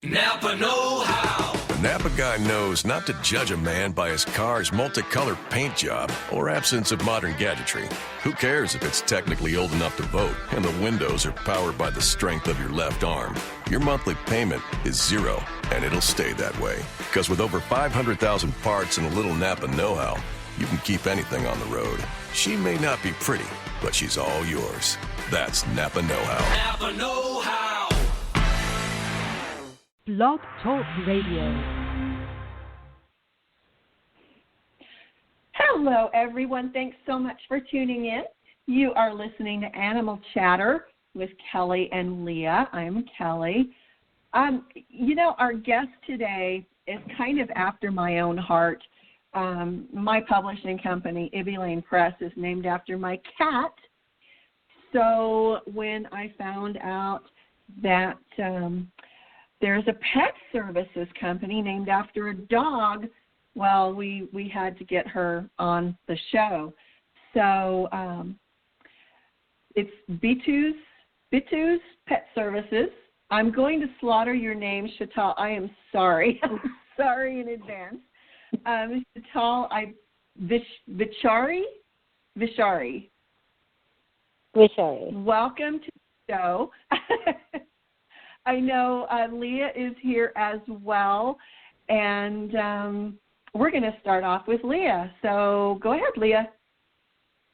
Napa know-how. The Napa guy knows not to judge a man by his car's multicolored paint job or absence of modern gadgetry. Who cares if it's technically old enough to vote and the windows are powered by the strength of your left arm? Your monthly payment is zero, and it'll stay that way. Because with over 500,000 parts and a little Napa know-how, you can keep anything on the road. She may not be pretty, but she's all yours. That's Napa know-how. Napa know-how. Blog Talk Radio. Hello, everyone. Thanks so much for tuning in. You are listening to Animal Chatter with Kellie and Leah. I'm Kellie. Our guest today is kind of after my own heart. My publishing company, Ibby Lane Press, is named after my cat. So when I found out that there's a pet services company named after a dog, well, we had to get her on the show. So it's Bitu's Pet Services. I'm going to slaughter your name, Chantal. I am sorry. I'm sorry in advance. Chantal, Vishari. Welcome to the show. I know Leah is here as well, and we're going to start off with Leah. So go ahead, Leah.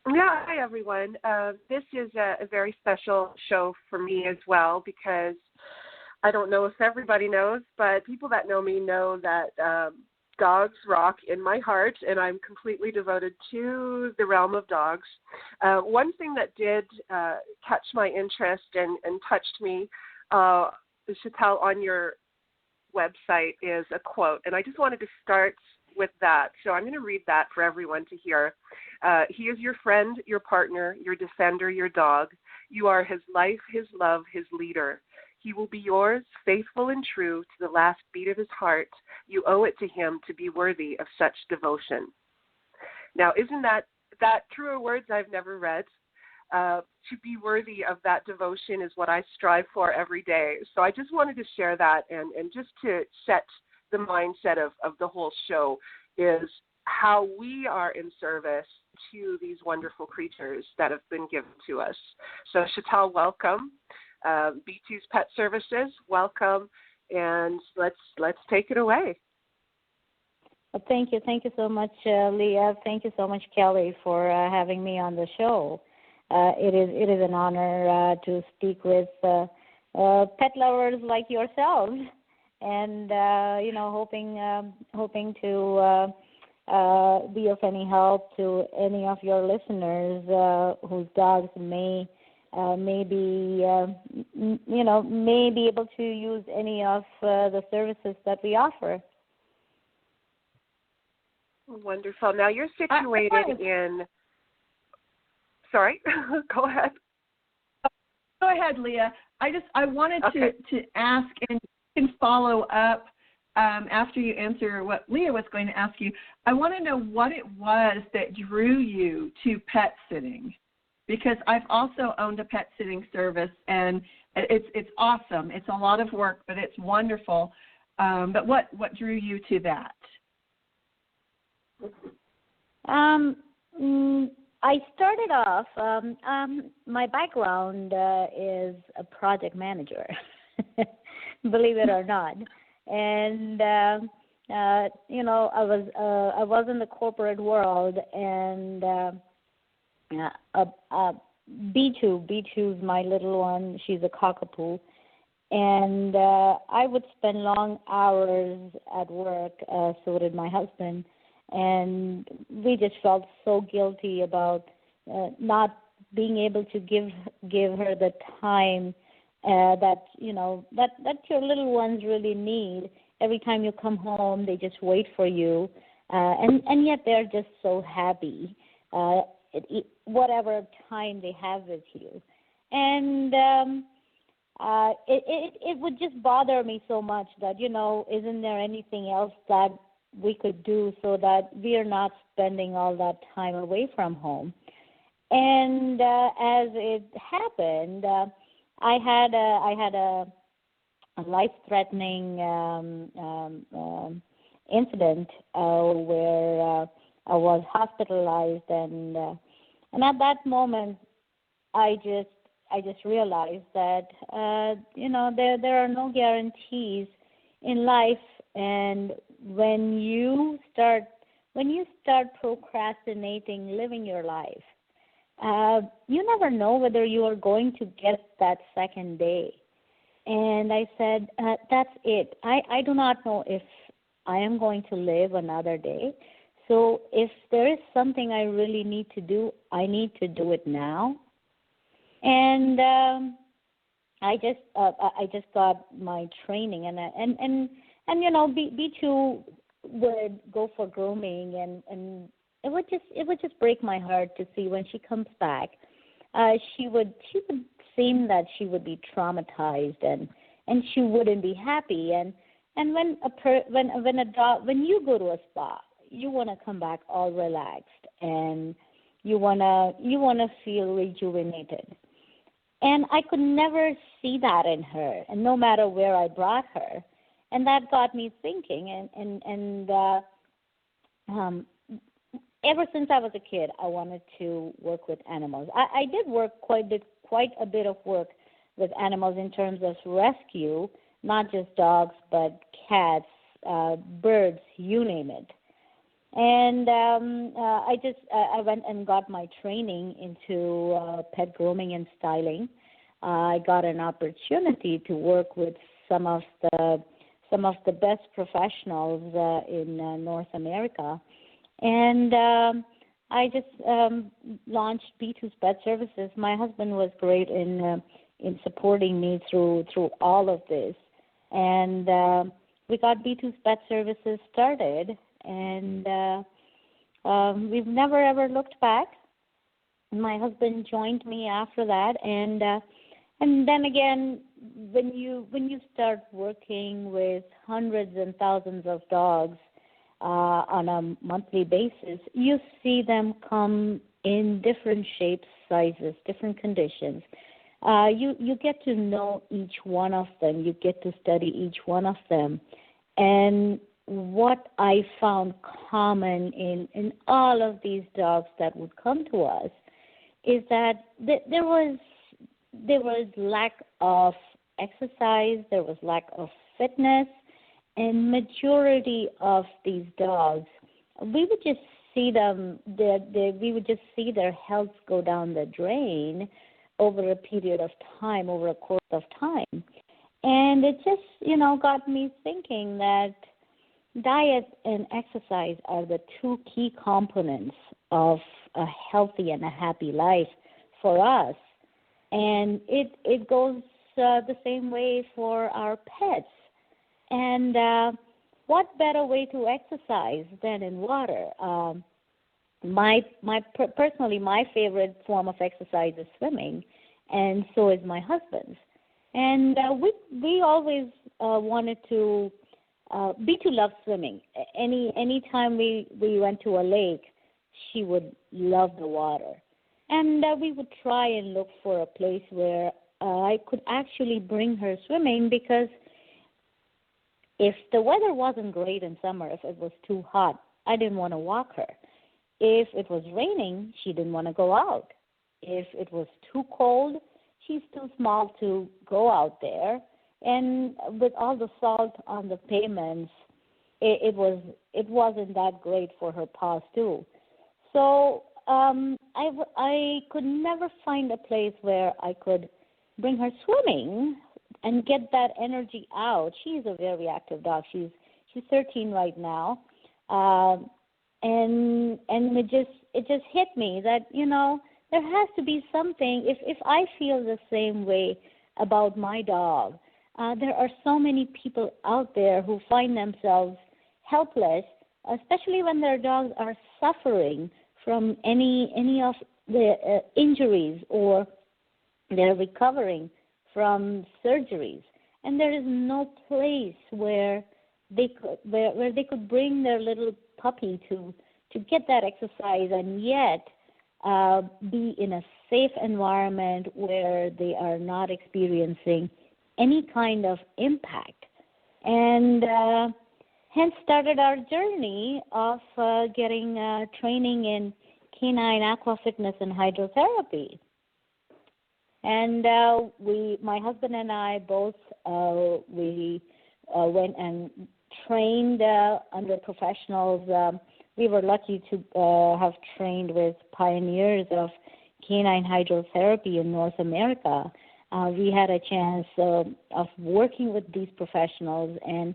Yeah, hi, everyone. This is a very special show for me as well because I don't know if everybody knows, but people that know me know that dogs rock in my heart, and I'm completely devoted to the realm of dogs. One thing that did catch my interest and touched me, Chantal, on your website is a quote, and I just wanted to start with that. So I'm going to read that for everyone to hear. He is your friend, your partner, your defender, your dog. You are his life, his love, his leader. He will be yours, faithful and true to the last beat of his heart. You owe it to him to be worthy of such devotion. Now, isn't that truer words I've never read? To be worthy of that devotion is what I strive for every day. So I just wanted to share that and just to set the mindset of the whole show is how we are in service to these wonderful creatures that have been given to us. So Chantal, welcome. B2's Pet Services, welcome, and let's take it away. Well, thank you so much, Leah. Thank you so much, Kellie, for having me on the show. It is an honor to speak with pet lovers like yourselves, and hoping to be of any help to any of your listeners whose dogs may be able to use any of the services that we offer. Wonderful. Now you're situated in. Sorry, go ahead. Go ahead, Leah. I wanted to ask and can follow up after you answer what Leah was going to ask you. I want to know what it was that drew you to pet sitting, because I've also owned a pet sitting service, and it's awesome. It's a lot of work, but it's wonderful. But what drew you to that? I started off, my background is a project manager, believe it or not. And, I was in the corporate world, and B2's my little one. She's a cockapoo. And I would spend long hours at work, so did my husband. And we just felt so guilty about not being able to give her the time that your little ones really need. Every time you come home, they just wait for you, and yet they're just so happy, whatever time they have with you. And it would just bother me so much that, isn't there anything else that we could do so that we are not spending all that time away from home? And as it happened, I had a life-threatening incident where I was hospitalized, and at that moment, I just realized that there are no guarantees in life, and when you start procrastinating living your life, you never know whether you are going to get that second day. And I said, that's it. I do not know if I am going to live another day. So if there is something I really need to do, I need to do it now. And I just got my training, and B2 would go for grooming, and it would just break my heart to see when she comes back. She would seem that she would be traumatized, and she wouldn't be happy. And when you go to a spa, you want to come back all relaxed, and you wanna feel rejuvenated. And I could never see that in her, and no matter where I brought her. And that got me thinking, and ever since I was a kid, I wanted to work with animals. I did work quite a bit of work with animals in terms of rescue, not just dogs, but cats, birds, you name it. And I went and got my training into pet grooming and styling. I got an opportunity to work with some of the best professionals in North America, and I just launched B2's Pet Services. My husband was great in supporting me through all of this, and we got B2's Pet Services started. And we've never ever looked back. My husband joined me after that, and then again, when you start working with hundreds and thousands of dogs on a monthly basis, you see them come in different shapes, sizes, different conditions. You get to know each one of them. You get to study each one of them, and what I found common in all of these dogs that would come to us is that there was lack of exercise, there was lack of fitness, and majority of these dogs, we would just see them, we would just see their health go down the drain over a period of time, over a course of time. And it just, got me thinking that diet and exercise are the two key components of a healthy and a happy life for us. And it goes the same way for our pets. And what better way to exercise than in water? Personally, my favorite form of exercise is swimming, and so is my husband's. And we always wanted to. B2 loves swimming. Any time we went to a lake, she would love the water. And we would try and look for a place where I could actually bring her swimming, because if the weather wasn't great in summer, if it was too hot, I didn't want to walk her. If it was raining, she didn't want to go out. If it was too cold, she's too small to go out there. And with all the salt on the pavements, it wasn't that great for her paws too. So I could never find a place where I could bring her swimming and get that energy out. She's a very active dog. She's 13 right now, and it just hit me that there has to be something. If I feel the same way about my dog. There are so many people out there who find themselves helpless, especially when their dogs are suffering from any of the injuries, or they're recovering from surgeries, and there is no place where they could bring their little puppy to get that exercise, and yet be in a safe environment where they are not experiencing any kind of impact. And hence started our journey of getting training in canine aqua fitness and hydrotherapy. And my husband and I both, we went and trained under professionals. We were lucky to have trained with pioneers of canine hydrotherapy in North America. We had a chance of working with these professionals and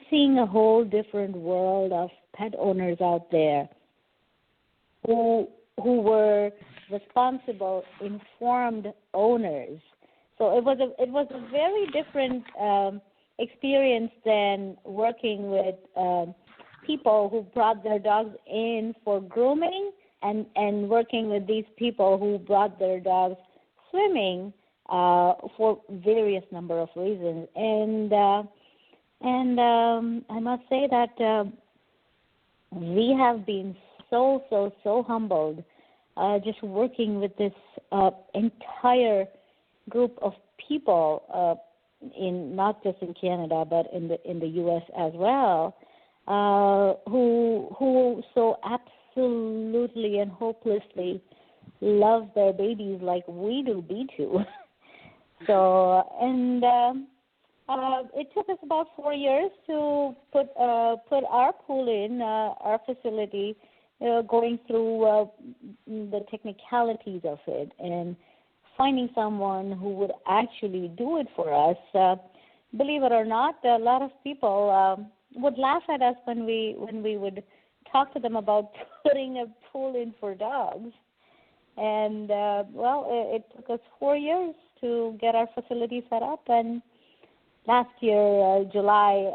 seeing a whole different world of pet owners out there who were responsible, informed owners. So it was a very different experience than working with people who brought their dogs in for grooming and working with these people who brought their dogs swimming for various number of reasons. And I must say that we have been so humbled just working with this entire group of people in not just in Canada but in the U.S. as well, who so absolutely and hopelessly love their babies like we do B2. So it took us about 4 years to put our pool in our facility, going through the technicalities of it and finding someone who would actually do it for us. Believe it or not, a lot of people would laugh at us when we would talk to them about putting a pool in for dogs. And, it took us 4 years to get our facility set up. And last year, July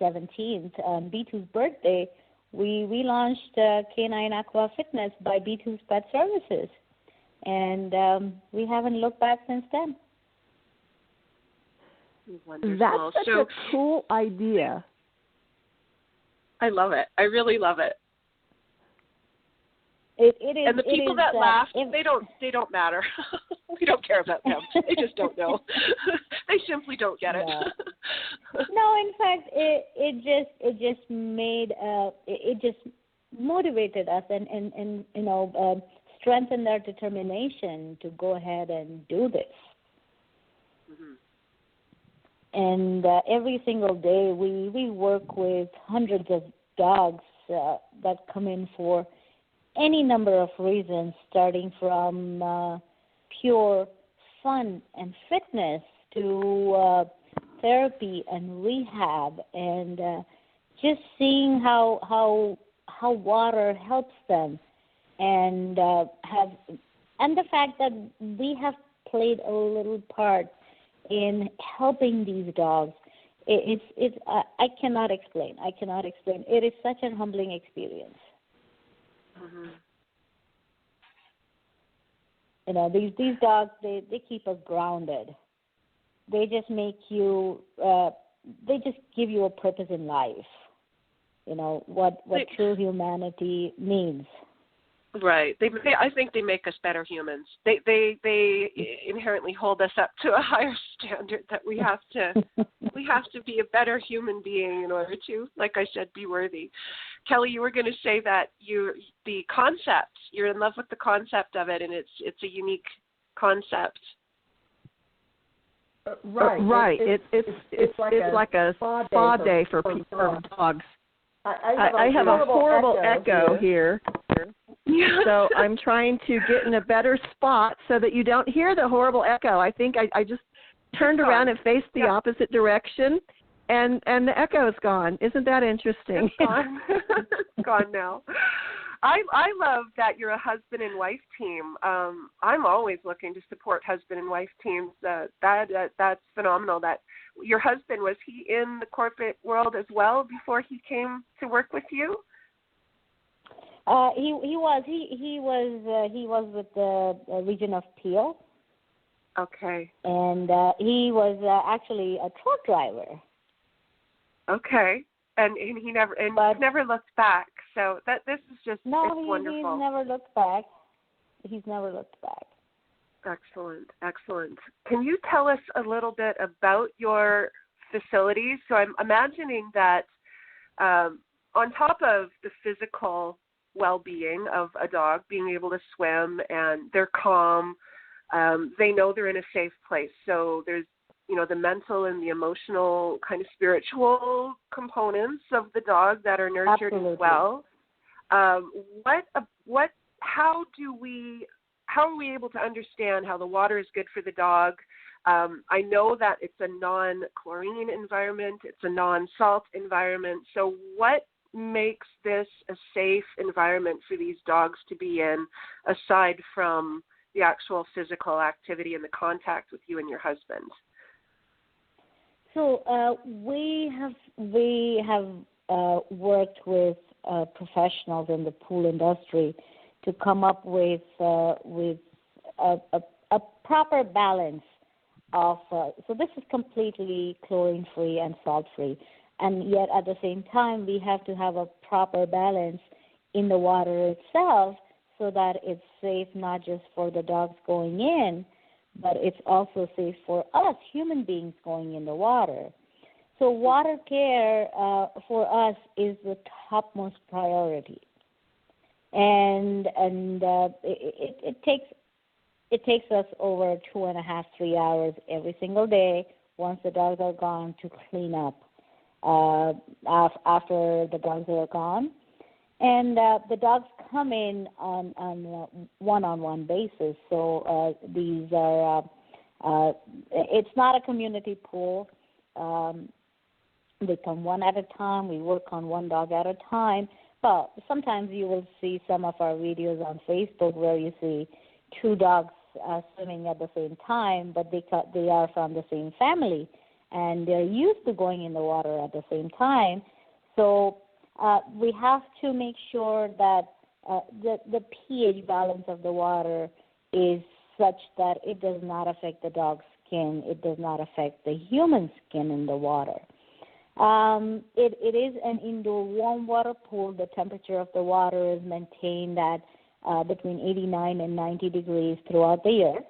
17th, on B2's birthday, we launched Canine Aqua Fitness by B2's Pet Services. And we haven't looked back since then. Wonderful. That's such a cool idea. I love it. I really love it. It is. And the people that laugh, they don't matter. We don't care about them. They just don't know. They simply don't get it. No, in fact, it just made it just motivated us and strengthened our determination to go ahead and do this. Mm-hmm. And every single day we work with hundreds of dogs that come in for any number of reasons, starting from pure fun and fitness to therapy and rehab, and just seeing how water helps them, and the fact that we have played a little part in helping these dogs. I cannot explain. It is such a humbling experience. Mm-hmm. These dogs, they keep us grounded. They just make you, they just give you a purpose in life. What true humanity means. Right. I think they make us better humans. They inherently hold us up to a higher standard that we have to be a better human being in order to, like I said, be worthy. Kelly, you were going to say that you're in love with the concept of it, and it's a unique concept. Right. It's like a spa day for dogs. I have a horrible echo here. So I'm trying to get in a better spot so that you don't hear the horrible echo. I think I just turned around and faced the opposite direction, and the echo is gone. Isn't that interesting? It's gone. It's gone now. I love that you're a husband and wife team. I'm always looking to support husband and wife teams. That's phenomenal. That your husband, was he in the corporate world as well before he came to work with you? He was with the region of Peel. Okay. And he was actually a truck driver. Okay. And he never looked back. So this is just it's wonderful. He's never looked back. Excellent, excellent. Can you tell us a little bit about your facilities? So I'm imagining that on top of the physical well-being of a dog, being able to swim and they're calm, they know they're in a safe place. So there's, the mental and the emotional kind of spiritual components of the dog that are nurtured Absolutely. as well. How are we able to understand how the water is good for the dog? I know that it's a non-chlorine environment, it's a non-salt environment. So what makes this a safe environment for these dogs to be in, aside from the actual physical activity and the contact with you and your husband? So we have worked with professionals in the pool industry to come up with a proper balance of. So this is completely chlorine-free and salt-free, and yet at the same time we have to have a proper balance in the water itself, so that it's safe not just for the dogs going in, but it's also safe for us human beings going in the water. So water care for us is the topmost priority, and it takes us over 2.5, 3 hours every single day once the dogs are gone to clean up after the dogs are gone. And the dogs come in on one-on-one basis. So these are it's not a community pool. They come one at a time. We work on one dog at a time. But sometimes you will see some of our videos on Facebook where you see two dogs swimming at the same time, but they are from the same family, and they're used to going in the water at the same time. So we have to make sure that the pH balance of the water is such that it does not affect the dog's skin. It does not affect the human skin in the water. It is an indoor warm water pool. The temperature of the water is maintained at between 89 and 90 degrees throughout the year.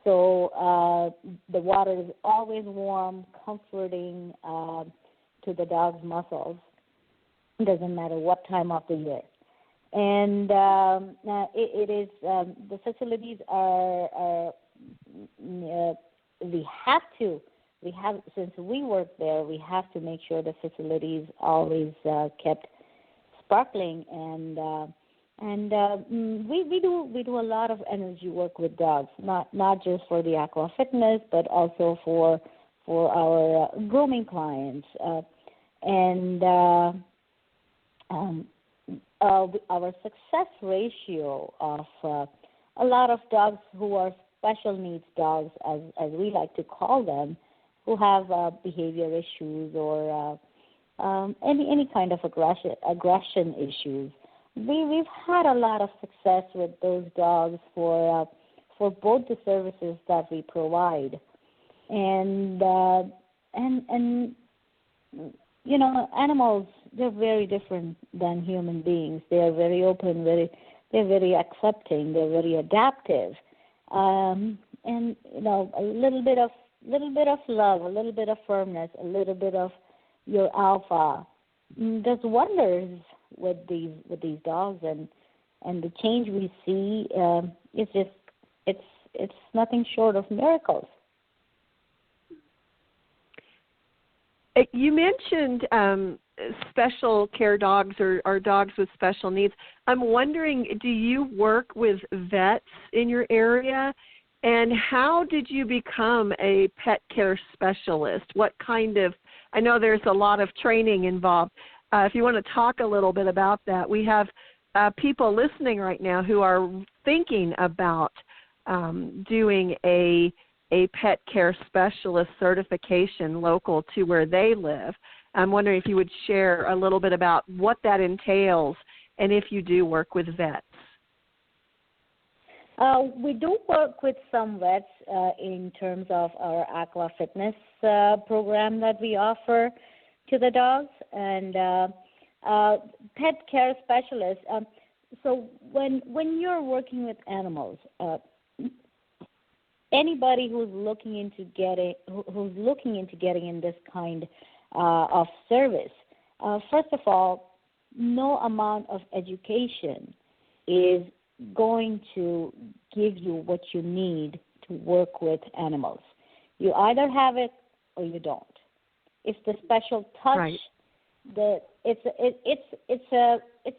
So the water is always warm, comforting to the dog's muscles. It doesn't matter what time of the year. And it is the facilities are we have since we work there, we have to make sure the facilities always kept sparkling, and we do a lot of energy work with dogs, not just for the aqua fitness, but also for our grooming clients, and our success ratio of a lot of dogs who are special needs dogs, as we like to call them, who have behavior issues or any kind of aggression issues. We've had a lot of success with those dogs for both the services that we provide, and animals, they're very different than human beings. They are very open, they're very accepting, they're very adaptive, and a little bit of love, a little bit of firmness, a little bit of your alpha does wonders with these dogs, and the change we see it's nothing short of miracles. You mentioned special care dogs or dogs with special needs. I'm wondering, do you work with vets in your area? And how did you become a pet care specialist? What kind of, I know there's a lot of training involved. If you want to talk a little bit about that, we have people listening right now who are thinking about doing a pet care specialist certification local to where they live. I'm wondering if you would share a little bit about what that entails and if you do work with vets. We do work with some vets in terms of our aqua fitness program that we offer to the dogs, and pet care specialists. So when you're working with animals, anybody who's looking into getting in this kind of service, first of all, no amount of education is going to give you what you need to work with animals. You either have it or you don't. It's the special touch. Right. It's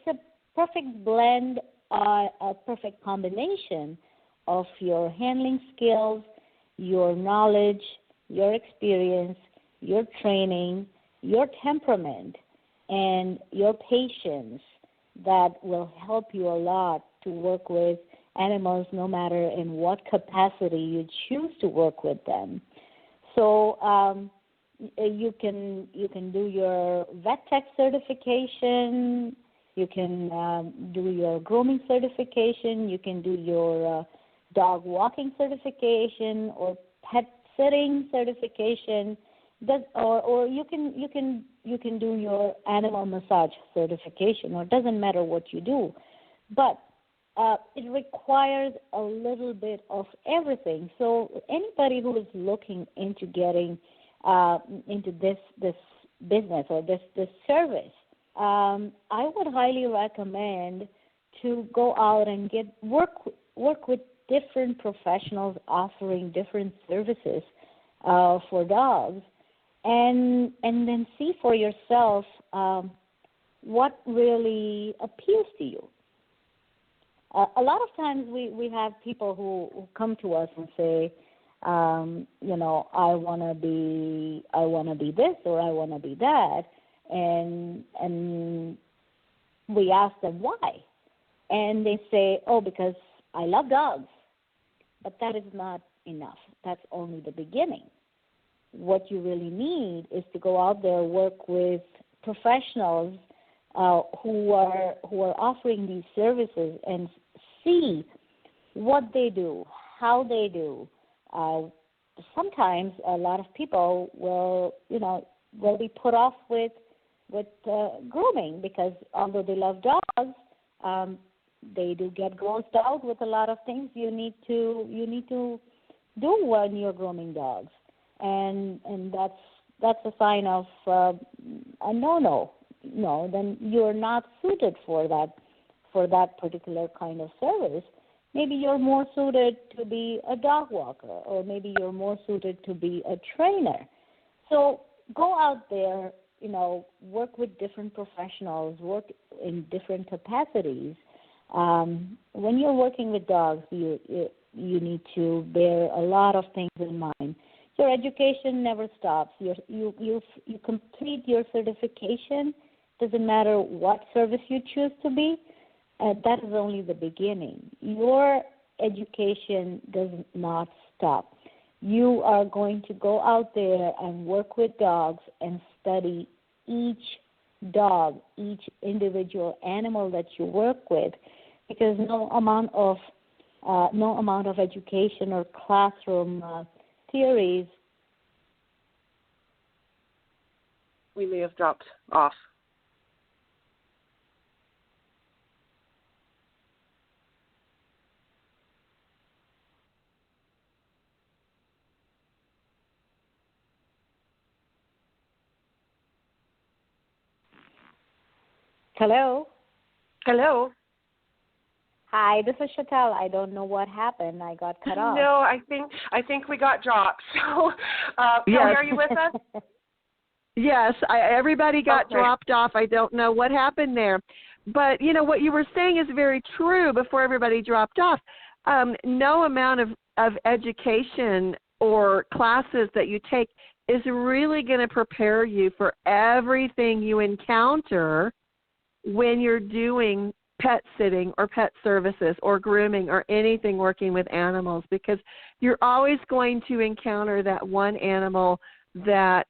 a perfect blend, a perfect combination of your handling skills, your knowledge, your experience, your training, your temperament, and your patience that will help you a lot to work with animals no matter in what capacity you choose to work with them. So you can do your vet tech certification, you can do your grooming certification, you can do your dog walking certification or pet sitting certification, or you can do your animal massage certification, or it doesn't matter what you do, but it requires a little bit of everything. So anybody who is looking into getting into this business or this service, I would highly recommend to go out and work with different professionals offering different services for dogs, and then see for yourself what really appeals to you. A lot of times we have people who come to us and say, I want to be this or I want to be that, and we ask them why, and they say, oh, because I love dogs. But that is not enough. That's only the beginning. What you really need is to go out there, work with professionals who are offering these services and see what they do, how they do. Sometimes a lot of people will be put off with grooming because although they love dogs, they do get grossed out with a lot of things you need to do when you're grooming dogs, and that's a sign of a no. Then you're not suited for that particular kind of service. Maybe you're more suited to be a dog walker, or maybe you're more suited to be a trainer. So go out there, work with different professionals, work in different capacities. When you're working with dogs, you need to bear a lot of things in mind. Your education never stops. You complete your certification. Doesn't matter what service you choose to be. That is only the beginning. Your education does not stop. You are going to go out there and work with dogs and study each dog, each individual animal that you work with, because no amount of education or classroom theories. We may have dropped off. Hello? Hello? Hi, this is Chantal. I don't know what happened. I got cut off. No, I think we got dropped. So, yes. Kelly, are you with us? Yes, everybody got dropped off. I don't know what happened there. But, what you were saying is very true before everybody dropped off. No amount of education or classes that you take is really going to prepare you for everything you encounter when you're doing pet sitting or pet services or grooming or anything working with animals, because you're always going to encounter that one animal that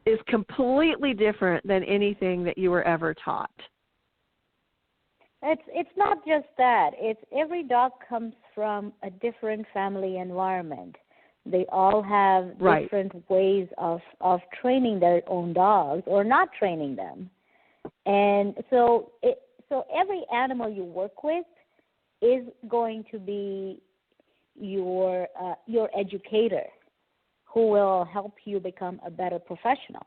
is completely different than anything that you were ever taught. It's not just that. It's every dog comes from a different family environment. They all have different ways of training their own dogs or not training them. And so every animal you work with is going to be your educator who will help you become a better professional.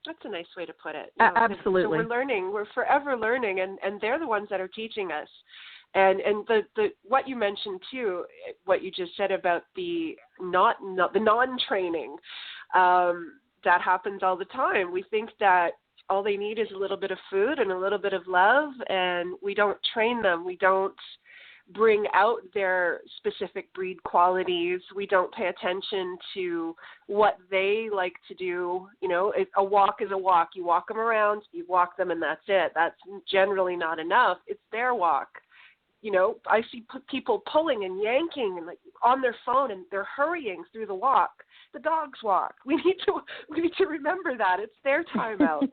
That's a nice way to put it. Absolutely. So we're learning. We're forever learning, and they're the ones that are teaching us. And the what you mentioned too, what you just said about the non-training, that happens all the time. We think that all they need is a little bit of food and a little bit of love, and we don't train them. We don't bring out their specific breed qualities. We don't pay attention to what they like to do. You know, a walk is a walk. You walk them around, you walk them, and that's it. That's generally not enough. It's their walk. You know, I see people pulling and yanking and like on their phone, and they're hurrying through the walk. The dogs walk. We need to remember that it's their time out.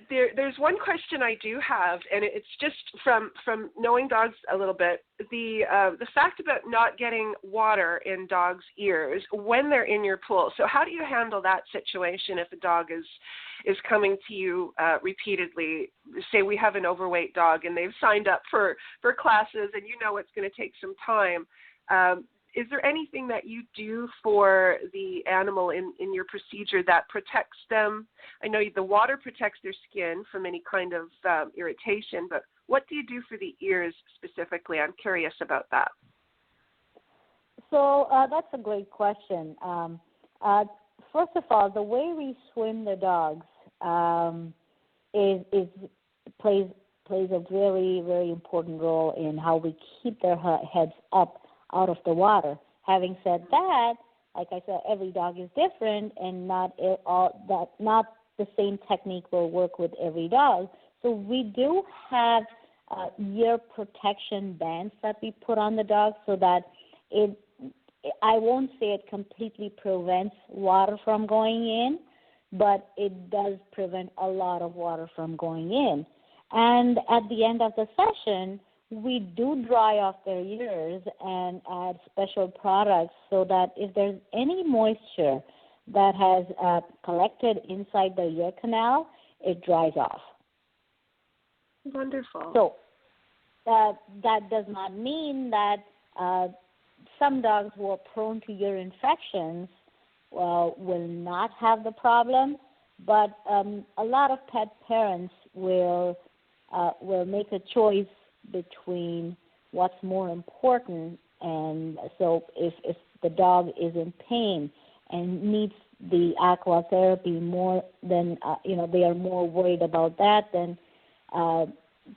There's one question I do have, and it's just from knowing dogs a little bit. The fact about not getting water in dogs' ears when they're in your pool. So how do you handle that situation if a dog is coming to you repeatedly? Say we have an overweight dog and they've signed up for classes, and you know it's going to take some time. Is there anything that you do for the animal in your procedure that protects them? I know the water protects their skin from any kind of irritation, but what do you do for the ears specifically? I'm curious about that. So that's a great question. First of all, the way we swim the dogs plays a very, very important role in how we keep their heads up out of the water. Having said that, like I said, every dog is different, and not the same technique will work with every dog. So we do have ear protection bands that we put on the dog so that I won't say it completely prevents water from going in, but it does prevent a lot of water from going in. And at the end of the session, we do dry off their ears and add special products so that if there's any moisture that has collected inside the ear canal, it dries off. Wonderful. So that does not mean that some dogs who are prone to ear infections will not have the problem, but a lot of pet parents will make a choice between what's more important. And so if the dog is in pain and needs the aqua therapy more than, they are more worried about that than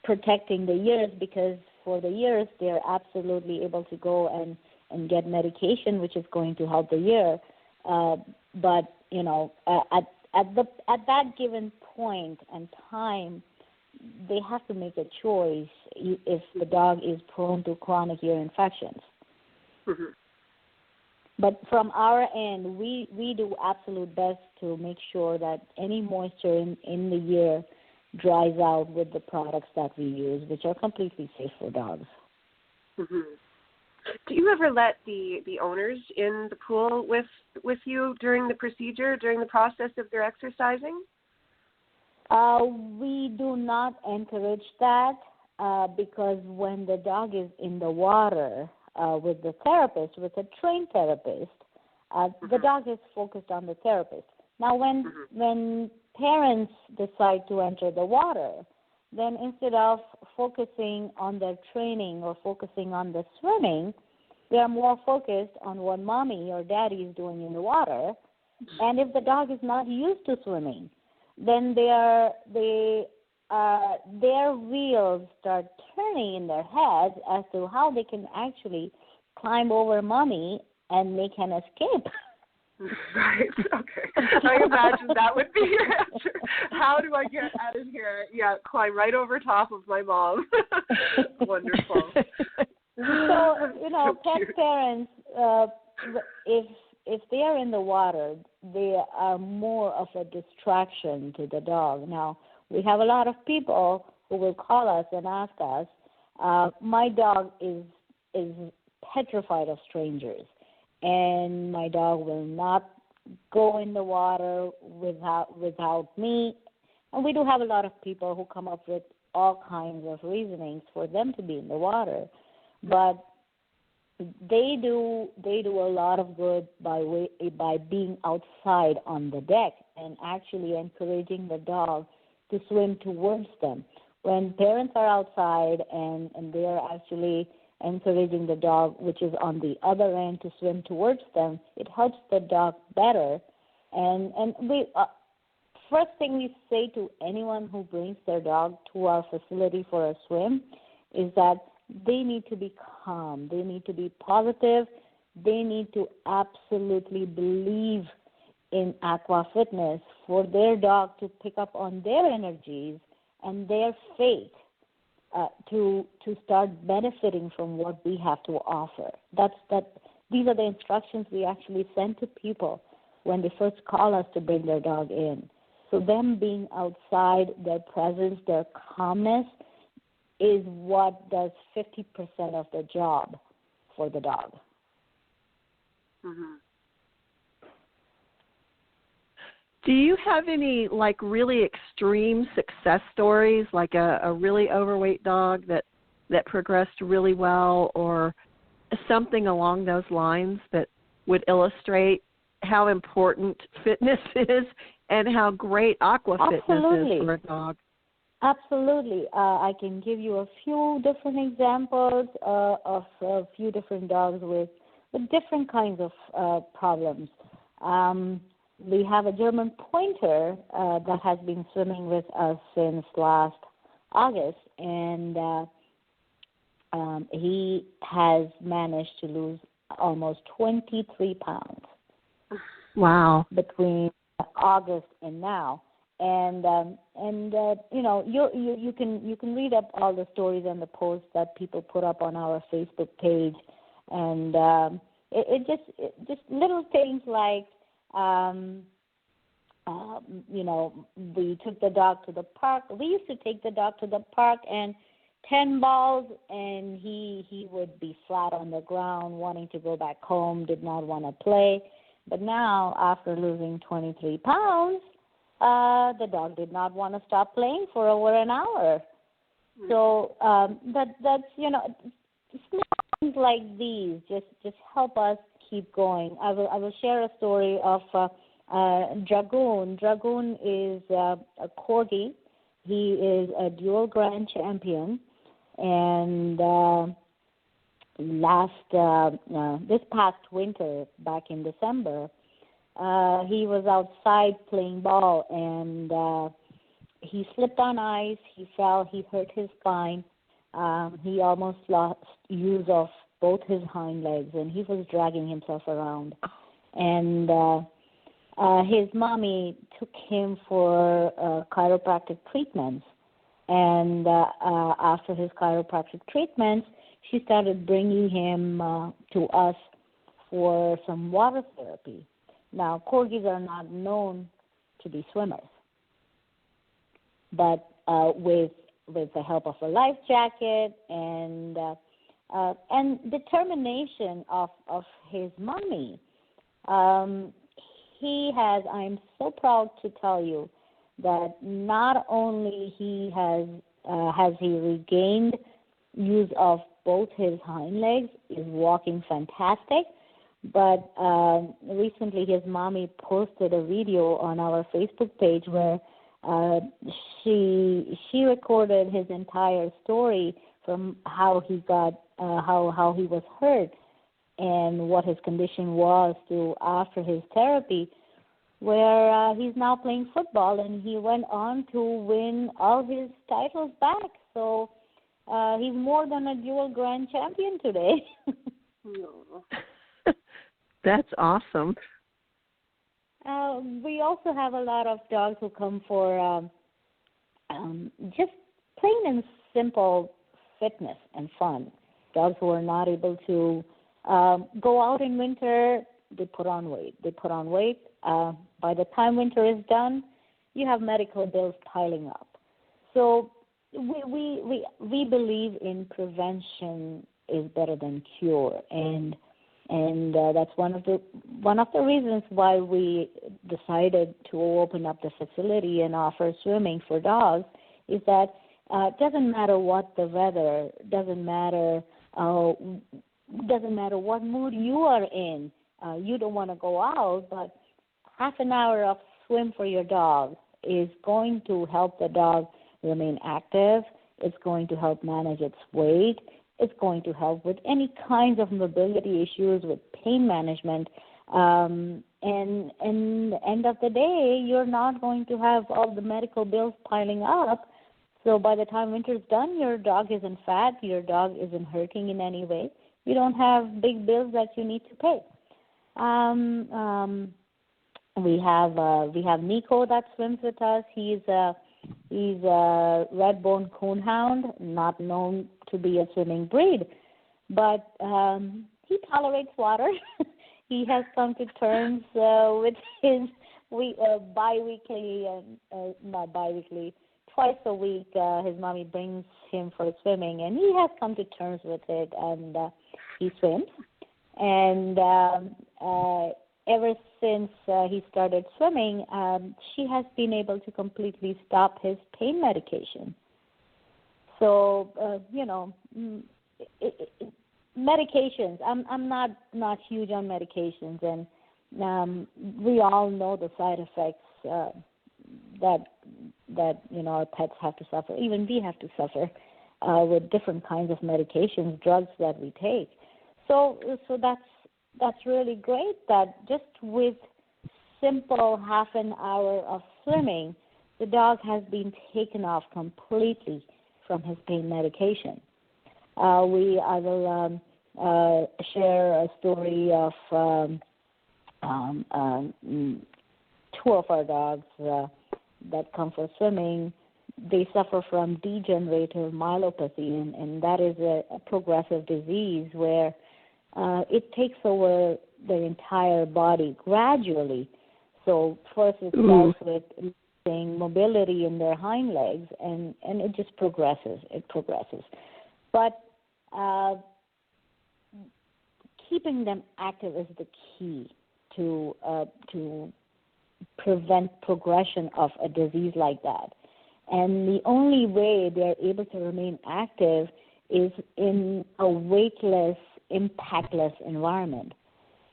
protecting the ears, because for the ears, they're absolutely able to go and get medication, which is going to help the ear. But, at that given point and time, they have to make a choice if the dog is prone to chronic ear infections. Mm-hmm. But from our end, we do absolute best to make sure that any moisture in the ear dries out with the products that we use, which are completely safe for dogs. Mm-hmm. Do you ever let the owners in the pool with you during the procedure, during the process of their exercising? We do not encourage that because when the dog is in the water with the therapist, with a trained therapist, the dog is focused on the therapist. Now, when parents decide to enter the water, then instead of focusing on their training or focusing on the swimming, they are more focused on what mommy or daddy is doing in the water. And if the dog is not used to swimming, then their wheels start turning in their heads as to how they can actually climb over mommy and make an escape. Right. Okay. I imagine that would be your answer. How do I get out of here? Yeah, climb right over top of my mom. Wonderful. So, pet parents, if they are in the water, they are more of a distraction to the dog. Now, we have a lot of people who will call us and ask us, my dog is petrified of strangers, and my dog will not go in the water without me. And we do have a lot of people who come up with all kinds of reasonings for them to be in the water, but they do a lot of good by being outside on the deck and actually encouraging the dog to swim towards them. When parents are outside and they are actually encouraging the dog, which is on the other end, to swim towards them, it helps the dog better. And we first thing we say to anyone who brings their dog to our facility for a swim is that they need to be calm. They need to be positive. They need to absolutely believe in aqua fitness for their dog to pick up on their energies and their faith to start benefiting from what we have to offer. These are the instructions we actually send to people when they first call us to bring their dog in. So them being outside, their presence, their calmness is what does 50% of the job for the dog. Mm-hmm. Do you have any, like, really extreme success stories, like a really overweight dog that progressed really well, or something along those lines that would illustrate how important fitness is and how great aqua fitness is for a dog? Absolutely. I can give you a few different examples of a few different dogs with different kinds of problems. We have a German pointer that has been swimming with us since last August, and he has managed to lose almost 23 pounds. Wow! Between August and now, and you know, you can read up all the stories and the posts that people put up on our Facebook page, and it just little things like. You know, we took the dog to the park. We used to take the dog to the park and 10 balls, and he would be flat on the ground, wanting to go back home, did not want to play. But now, after losing 23 pounds, the dog did not want to stop playing for over an hour. So that's, you know, small things like these just help us keep going. I will share a story of Dragoon. Dragoon is a corgi. He is a dual grand champion, and this past winter, back in December, he was outside playing ball, and he slipped on ice. He fell. He hurt his spine. He almost lost use of both his hind legs, and he was dragging himself around. And his mommy took him for chiropractic treatments. And after his chiropractic treatments, she started bringing him to us for some water therapy. Now, corgis are not known to be swimmers, but with the help of a life jacket and determination of his mommy, he has. I'm so proud to tell you that not only has he regained use of both his hind legs, is walking fantastic, but recently his mommy posted a video on our Facebook page where she recorded his entire story from how he got how he was hurt and what his condition was to after his therapy, where he's now playing football, and he went on to win all his titles back. So he's more than a dual grand champion today. That's awesome. We also have a lot of dogs who come for just plain and simple fitness and fun. Dogs who are not able to go out in winter, they put on weight. By the time winter is done, you have medical bills piling up. So we believe in prevention is better than cure, and that's one of the reasons why we decided to open up the facility and offer swimming for dogs, is that Doesn't matter what the weather, doesn't matter what mood you are in. You don't want to go out, but half an hour of swim for your dog is going to help the dog remain active. It's going to help manage its weight. It's going to help with any kinds of mobility issues, with pain management. And end of the day, you're not going to have all the medical bills piling up. So by the time winter's done, your dog isn't fat, your dog isn't hurting in any way. You don't have big bills that you need to pay. We have Nico that swims with us. He's a red-bone coonhound, not known to be a swimming breed, but he tolerates water. He has come to terms with his twice a week, his mommy brings him for swimming, and he has come to terms with it, and he swims. And ever since he started swimming, she has been able to completely stop his pain medication. So, medications. I'm not huge on medications, and we all know the side effects that our pets have to suffer. Even we have to suffer with different kinds of medications, drugs that we take. So that's really great that just with simple half an hour of swimming, the dog has been taken off completely from his pain medication. I will share a story of two of our dogs that come for swimming. They suffer from degenerative myelopathy, and that is a progressive disease where it takes over their entire body gradually. So first it starts with losing mobility in their hind legs, and it just progresses. It progresses. But keeping them active is the key to prevent progression of a disease like that. And the only way they're able to remain active is in a weightless, impactless environment.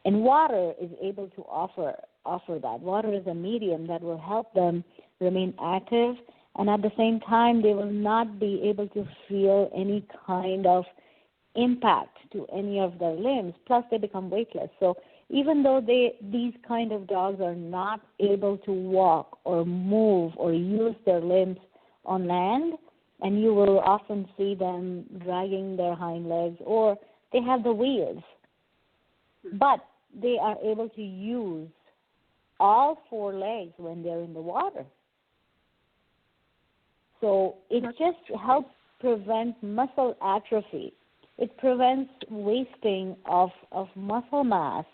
And water is able to offer that. Water is a medium that will help them remain active, and at the same time, they will not be able to feel any kind of impact to any of their limbs. Plus, they become weightless. So even though these kind of dogs are not able to walk or move or use their limbs on land, and you will often see them dragging their hind legs, or they have the wheels, but they are able to use all four legs when they're in the water. So it just helps prevent muscle atrophy. It prevents wasting of muscle mass,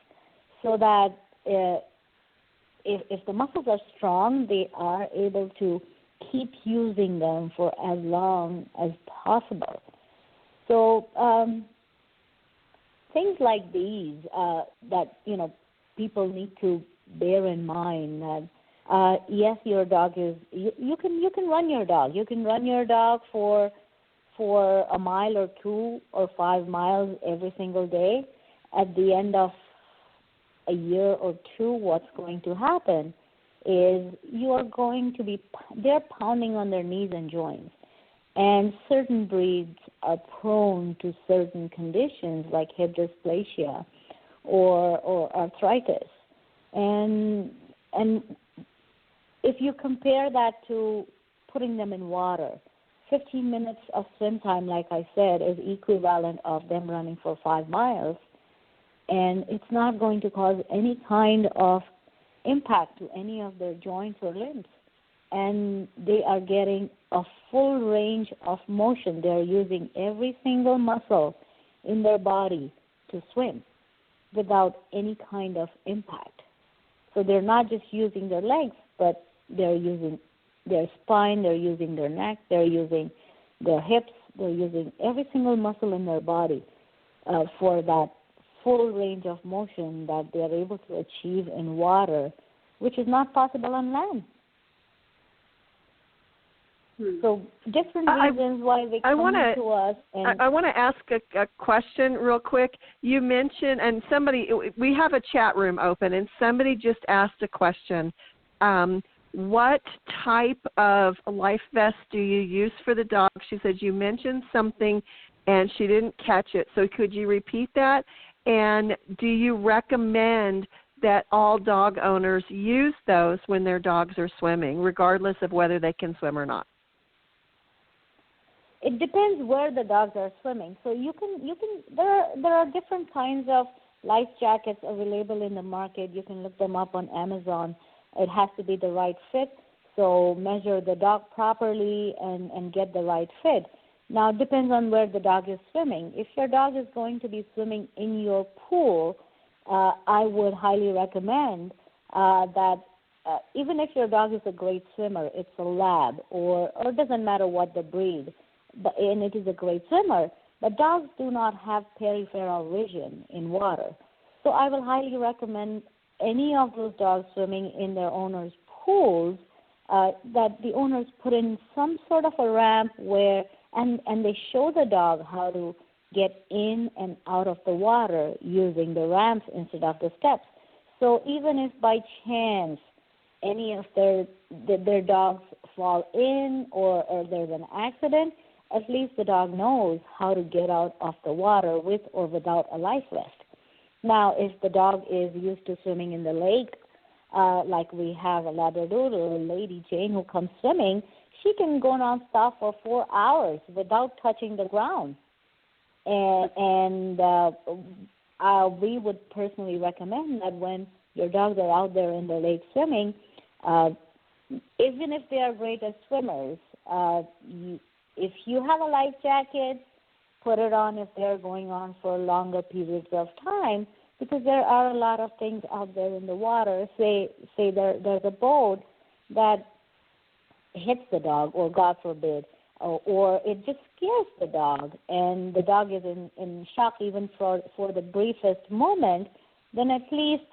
so that if the muscles are strong, they are able to keep using them for as long as possible. So things like these that people need to bear in mind that yes, your dog is you can run your dog. You can run your dog for a mile or 2 or 5 miles every single day. At the end of a year or two, what's going to happen is they're pounding on their knees and joints. And certain breeds are prone to certain conditions like hip dysplasia or arthritis. And if you compare that to putting them in water, 15 minutes of swim time, like I said, is equivalent of them running for 5 miles. And it's not going to cause any kind of impact to any of their joints or limbs. And they are getting a full range of motion. They're using every single muscle in their body to swim without any kind of impact. So they're not just using their legs, but they're using their spine, they're using their neck, they're using their hips, they're using every single muscle in their body for that full range of motion that they're able to achieve in water, which is not possible on land. So different reasons why they come to us. And I want to ask a question real quick. You mentioned, and we have a chat room open, and somebody just asked a question. What type of life vest do you use for the dog? She said you mentioned something, and she didn't catch it. So could you repeat that? And do you recommend that all dog owners use those when their dogs are swimming, regardless of whether they can swim or not? It depends where the dogs are swimming. So there are different kinds of life jackets available in the market. You can look them up on Amazon. It has to be the right fit. So measure the dog properly and get the right fit. Now it depends on where the dog is swimming. If your dog is going to be swimming in your pool, I would highly recommend that even if your dog is a great swimmer, it's a lab or it doesn't matter what the breed, and it is a great swimmer, but dogs do not have peripheral vision in water. So I will highly recommend any of those dogs swimming in their owners' pools that the owners put in some sort of a ramp where, and they show the dog how to get in and out of the water using the ramps instead of the steps. So even if by chance any of their dogs fall in or there's an accident, at least the dog knows how to get out of the water with or without a life vest. Now, if the dog is used to swimming in the lake, like we have a Labradoodle, Lady Jane, who comes swimming, she can go nonstop for 4 hours without touching the ground. And we would personally recommend that when your dogs are out there in the lake swimming, even if they are great as swimmers, if you have a life jacket, put it on if they're going on for longer periods of time, because there are a lot of things out there in the water. Say there's a boat that hits the dog, or God forbid, or it just scares the dog, and the dog is in shock even for the briefest moment, then at least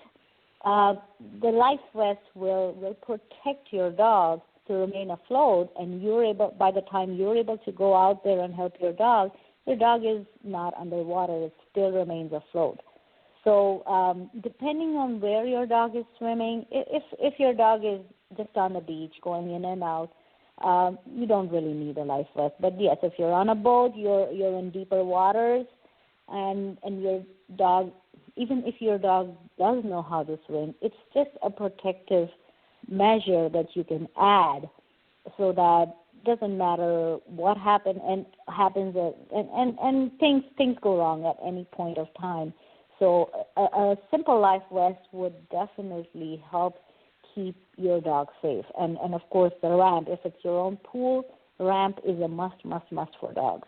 the life vest will protect your dog to remain afloat, and by the time you're able to go out there and help your dog is not underwater. It still remains afloat. So depending on where your dog is swimming, if your dog is just on the beach going in and out, you don't really need a life vest. But yes, if you're on a boat, you're in deeper waters, and your dog, even if your dog does know how to swim, it's just a protective measure that you can add, so that doesn't matter what happens and things go wrong at any point of time. So a simple life vest would definitely help keep your dog safe. And of course the ramp, if it's your own pool, ramp is a must for dogs.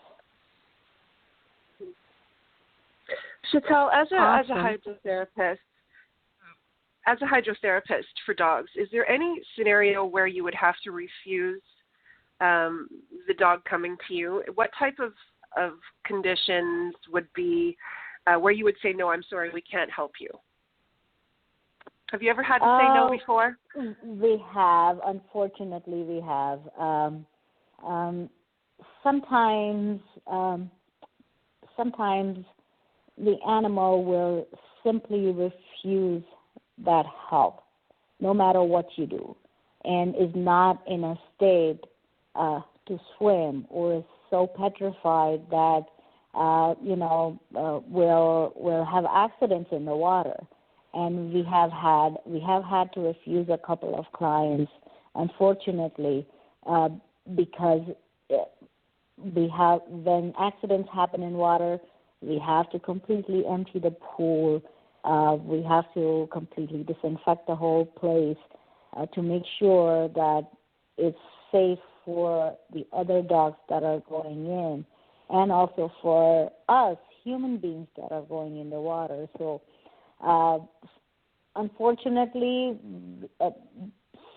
Chantel, as a Awesome. as a hydrotherapist for dogs, is there any scenario where you would have to refuse the dog coming to you? What type of conditions would be where you would say, no, I'm sorry, we can't help you? Have you ever had to say no before? We have. Unfortunately, we have. Sometimes the animal will simply refuse that help, no matter what you do, and is not in a state to swim, or is so petrified that will have accidents in the water. And we have had to refuse a couple of clients, unfortunately, because when accidents happen in water, we have to completely empty the pool. We have to completely disinfect the whole place to make sure that it's safe for the other dogs that are going in, and also for us human beings that are going in the water. So unfortunately,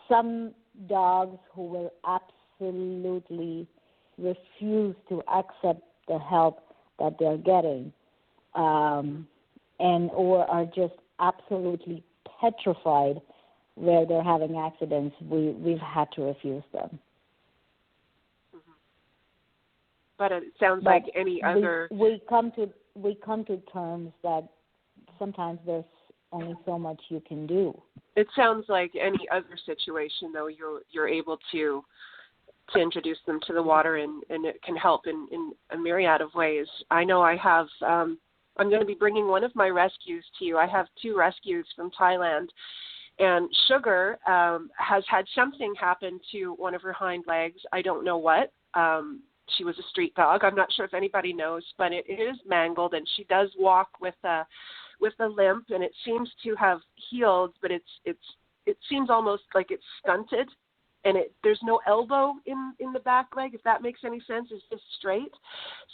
some dogs who will absolutely refuse to accept the help that they're getting, or are just absolutely petrified where they're having accidents, we've had to refuse them. But it sounds like any other. We come to terms that sometimes there's only so much you can do. It sounds like any other situation, though, you're able to introduce them to the water, and it can help in a myriad of ways. I know I have. I'm going to be bringing one of my rescues to you. I have 2 rescues from Thailand, and Sugar has had something happen to one of her hind legs. I don't know what. She was a street dog. I'm not sure if anybody knows, but it is mangled, and she does walk with a limp, and it seems to have healed, but it seems almost like it's stunted, and there's no elbow in the back leg, if that makes any sense. It's just straight.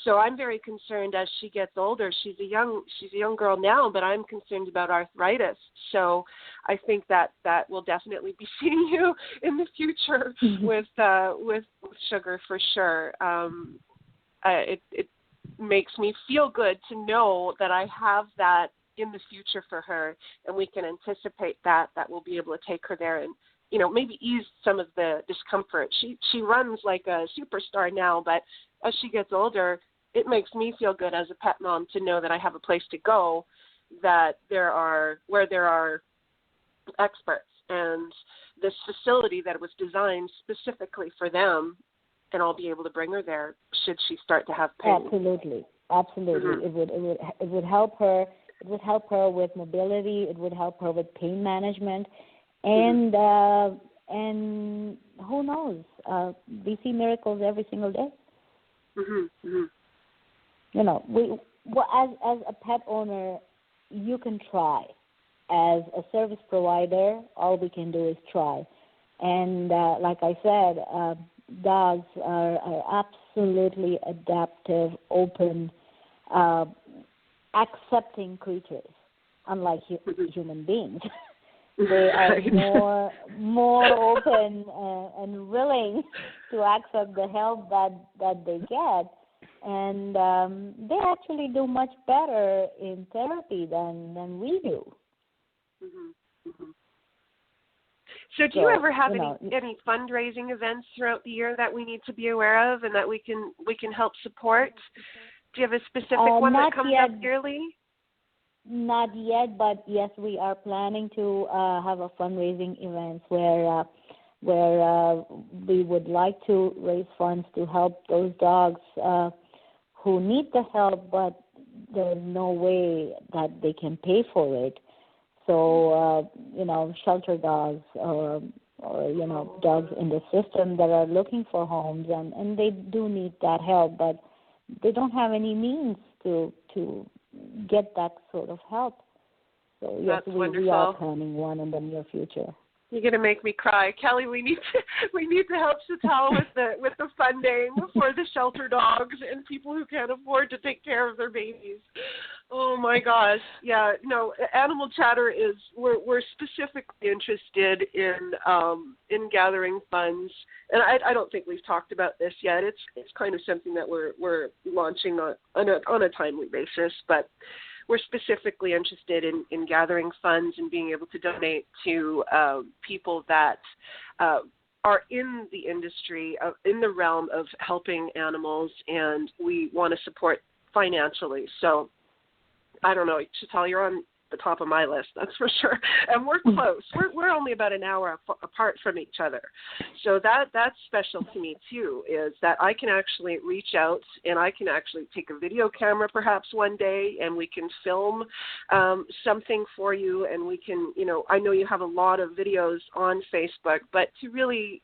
So I'm very concerned as she gets older. She's a young girl now, but I'm concerned about arthritis. So I think that will definitely be seeing you in the future with Sugar for sure. It makes me feel good to know that I have that in the future for her, and we can anticipate that we'll be able to take her there and, maybe ease some of the discomfort. She runs like a superstar now, but as she gets older, it makes me feel good as a pet mom to know that I have a place to go, where there are experts, and this facility that was designed specifically for them, and I'll be able to bring her there should she start to have pain. Absolutely. Mm-hmm. It would help her. It would help her with mobility. It would help her with pain management, and who knows? We see miracles every single day. Mm-hmm. As a pet owner, you can try. As a service provider, all we can do is try. And like I said, dogs are absolutely adaptive, open, accepting creatures, unlike human beings. They are more open and willing to accept the help that they get, and they actually do much better in therapy than we do. Mm-hmm. Mm-hmm. So do you ever have any fundraising events throughout the year that we need to be aware of and that we can help support? Do you have a specific one that comes up yearly? Not yet, but yes, we are planning to have a fundraising event where we would like to raise funds to help those dogs who need the help, but there's no way that they can pay for it. So, shelter dogs or dogs in the system that are looking for homes, and they do need that help, but they don't have any means to get that sort of help. So, yes, we are planning one in the near future. You're gonna make me cry, Kelly. We need to help Chantal with the funding for the shelter dogs and people who can't afford to take care of their babies. Oh my gosh, yeah. Animal Chatter we're specifically interested in gathering funds, and I don't think we've talked about this yet. It's kind of something that we're launching on a timely basis, but we're specifically interested in gathering funds and being able to donate to people that are in the industry, in the realm of helping animals, and we want to support financially. So, I don't know, Chantal, you're on the top of my list, that's for sure. And we're close. We're only about an hour apart from each other. So that's special to me, too, is that I can actually reach out and I can actually take a video camera perhaps one day and we can film something for you, and we can, I know you have a lot of videos on Facebook, but to really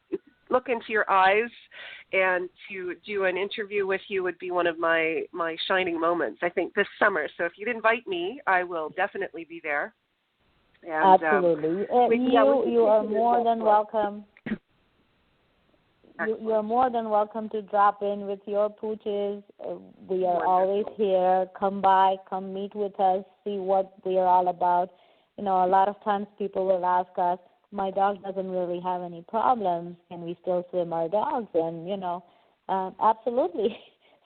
look into your eyes and to do an interview with you would be one of my shining moments, I think, this summer. So if you'd invite me, I will definitely be there. And, absolutely. You are more than welcome. You're more than welcome to drop in with your pooches. We are always here. Come by, come meet with us, see what we are all about. A lot of times people will ask us, my dog doesn't really have any problems. Can we still swim our dogs? And, absolutely.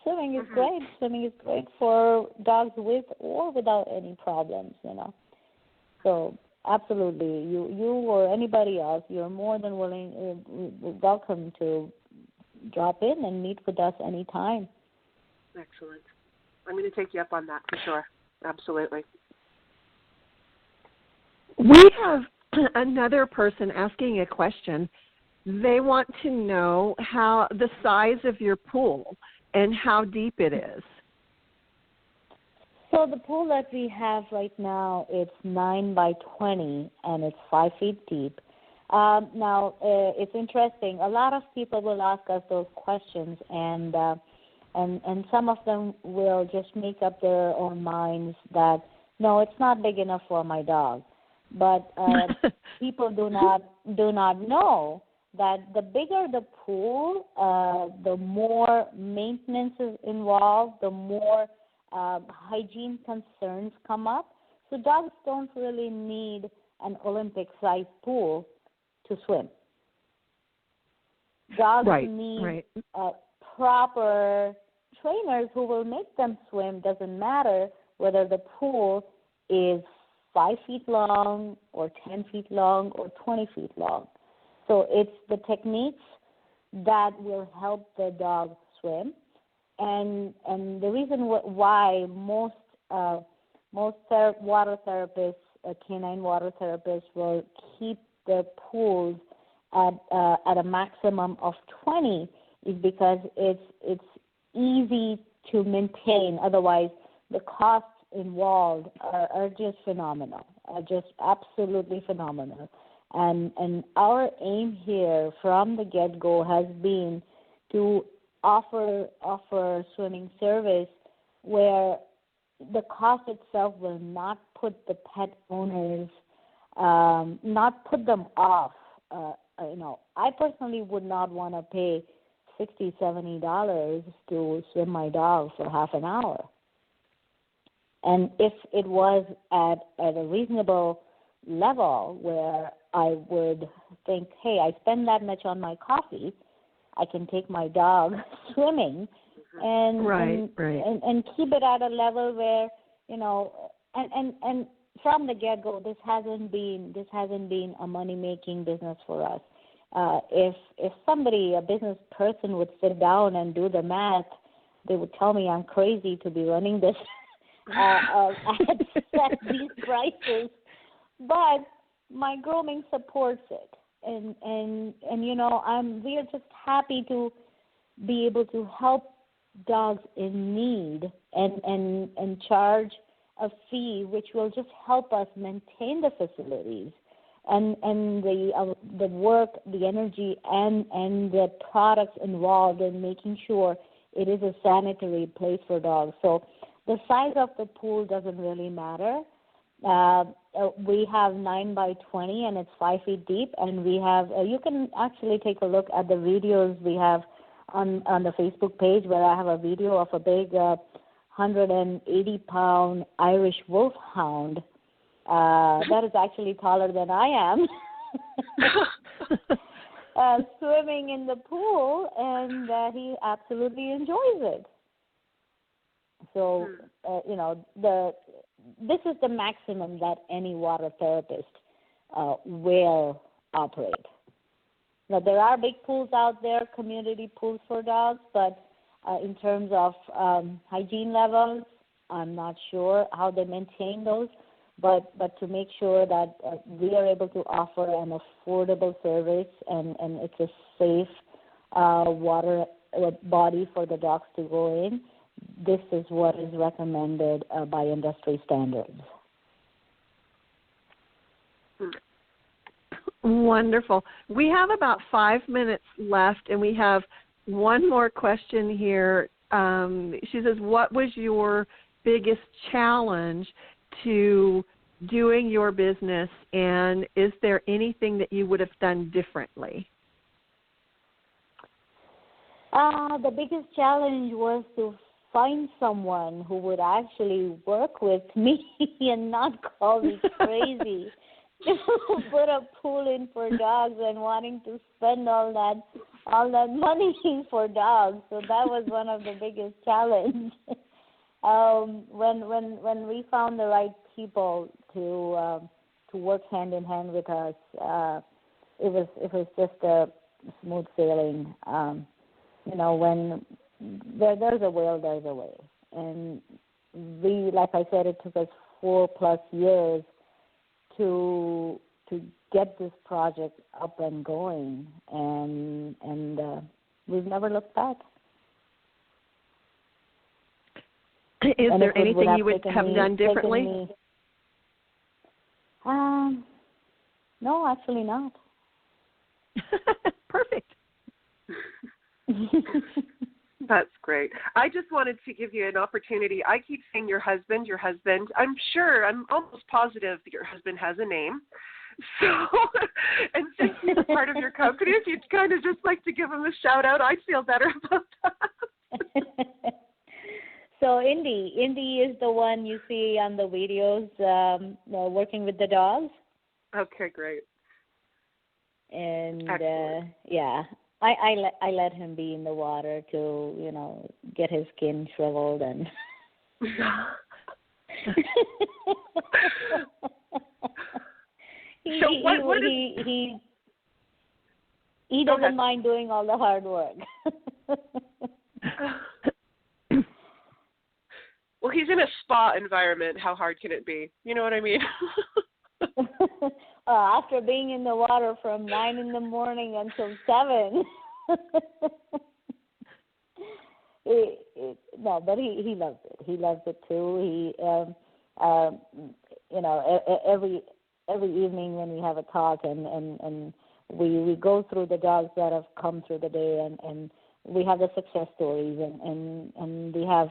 Swimming is great. Swimming is great for dogs with or without any problems, So, absolutely. You or anybody else, you're more than welcome to drop in and meet with us anytime. Excellent. I'm going to take you up on that for sure. Absolutely. We have another person asking a question. They want to know how the size of your pool and how deep it is. So the pool that we have right now, it's 9 by 20, and it's 5 feet deep. Now, it's interesting. A lot of people will ask us those questions, and some of them will just make up their own minds that, no, it's not big enough for my dog. But people do not know that the bigger the pool, the more maintenance is involved, the more hygiene concerns come up. So dogs don't really need an Olympic-sized pool to swim. Dogs need proper trainers who will make them swim. Doesn't matter whether the pool is 5 feet long or 10 feet long or 20 feet long. So it's the techniques that will help the dog swim. And the reason why most water therapists, canine water therapists, will keep the pools at a maximum of 20 is because it's easy to maintain. Otherwise, the costs involved are just phenomenal, just absolutely phenomenal. And our aim here from the get-go has been to offer swimming service where the cost itself will not put the pet owners, not put them off. I personally would not want to pay $60, $70 to swim my dog for half an hour. And if it was at a reasonable level where I would think, hey, I spend that much on my coffee, I can take my dog swimming and keep it at a level where, and from the get-go, this hasn't been a money-making business for us. If somebody, a business person, would sit down and do the math, they would tell me I'm crazy to be running this at these prices. But my grooming supports it, and we are just happy to be able to help dogs in need and charge a fee which will just help us maintain the facilities and the work, the energy, and the products involved in making sure it is a sanitary place for dogs. So the size of the pool doesn't really matter. We have 9 by 20, and it's 5 feet deep. And we have you can actually take a look at the videos we have on the Facebook page, where I have a video of a big 180-pound Irish wolfhound that is actually taller than I am, swimming in the pool, and he absolutely enjoys it. So, this is the maximum that any water therapist will operate. Now, there are big pools out there, community pools for dogs, but in terms of hygiene levels, I'm not sure how they maintain those. But to make sure that we are able to offer an affordable service and it's a safe water body for the dogs to go in, this is what is recommended by industry standards. Wonderful. We have about 5 minutes left, and we have one more question here. She says, what was your biggest challenge to doing your business, and is there anything that you would have done differently? The biggest challenge was to find someone who would actually work with me and not call me crazy to put a pool in for dogs and wanting to spend all that money for dogs. So that was one of the biggest challenges. When we found the right people to work hand in hand with us, it was just a smooth sailing. where there's a will, there's a way. And we, like I said, it took us 4+ years to get this project up and going, and we've never looked back. Is there anything you would have done differently? No, actually not. Perfect. That's great. I just wanted to give you an opportunity. I keep saying your husband. I'm almost positive that your husband has a name. So, and since he's part of your company, if you'd kind of just like to give him a shout out, I'd feel better about that. So Indy is the one you see on the videos working with the dogs. Okay, great. And yeah, I let him be in the water to get his skin shriveled and. He doesn't mind doing all the hard work. Well, he's in a spa environment. How hard can it be? You know what I mean? After being in the water from 9 in the morning until 7. No, but he loves it. He loves it too. He, every evening when we have a talk and we go through the dogs that have come through the day and we have the success stories and we have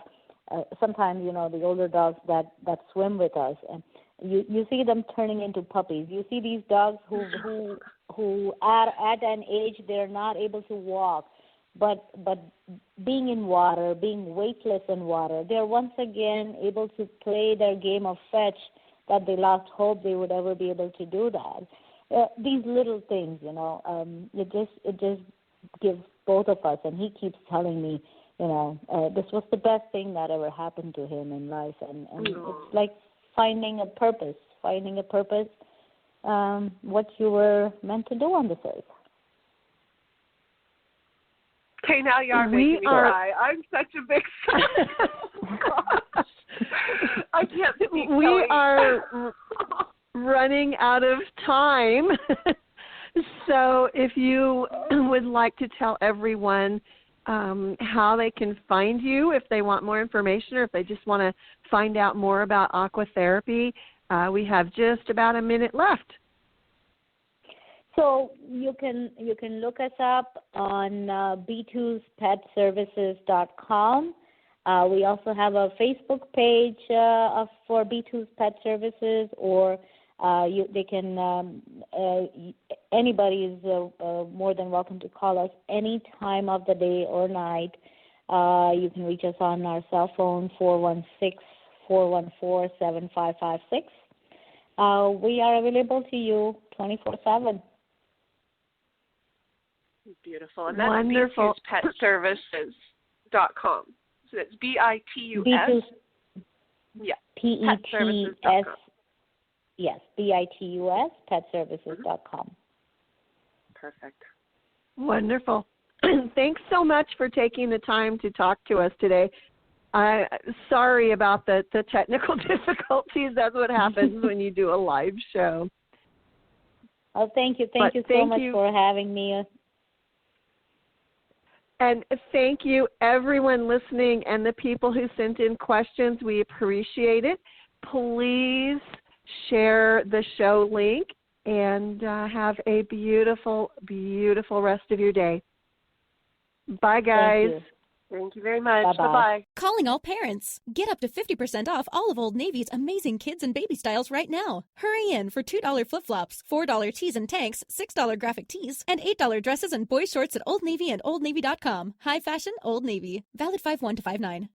sometimes the older dogs that swim with us, and you see them turning into puppies. You see these dogs who at an age they're not able to walk, but being in water, being weightless in water, they're once again able to play their game of fetch that they lost hope they would ever be able to do that. These little things, it just gives both of us, and he keeps telling me, this was the best thing that ever happened to him in life, and it's like finding a purpose, what you were meant to do on this earth. Okay, now you are making me cry. I'm such a big fan. Gosh. I can't speak. We are running out of time. So if you would like to tell everyone how they can find you, if they want more information or if they just want to find out more about aquatherapy, we have just about a minute left. So you can look us up on b2spetservices.com. We also have a Facebook page for B2's Pet Services, or they can. Anybody is more than welcome to call us any time of the day or night. You can reach us on our cell phone 416-414-7556. We are available to you 24/7. Beautiful. And that's B2spetservices.com. So that's BITUS. Yeah. PETS. Yes, BITUS, petservices.com. Perfect. Wonderful. Thanks so much for taking the time to talk to us today. Sorry about the technical difficulties. That's what happens when you do a live show. Oh, thank you. Thank you so much for having me. And thank you, everyone listening and the people who sent in questions. We appreciate it. Please share the show link and have a beautiful, beautiful rest of your day. Bye, guys. Thank you very much. Bye-bye. Bye-bye. Calling all parents. Get up to 50% off all of Old Navy's amazing kids and baby styles right now. Hurry in for $2 flip-flops, $4 tees and tanks, $6 graphic tees, and $8 dresses and boy shorts at Old Navy and OldNavy.com. High fashion, Old Navy. Valid 5/1 to 5/9.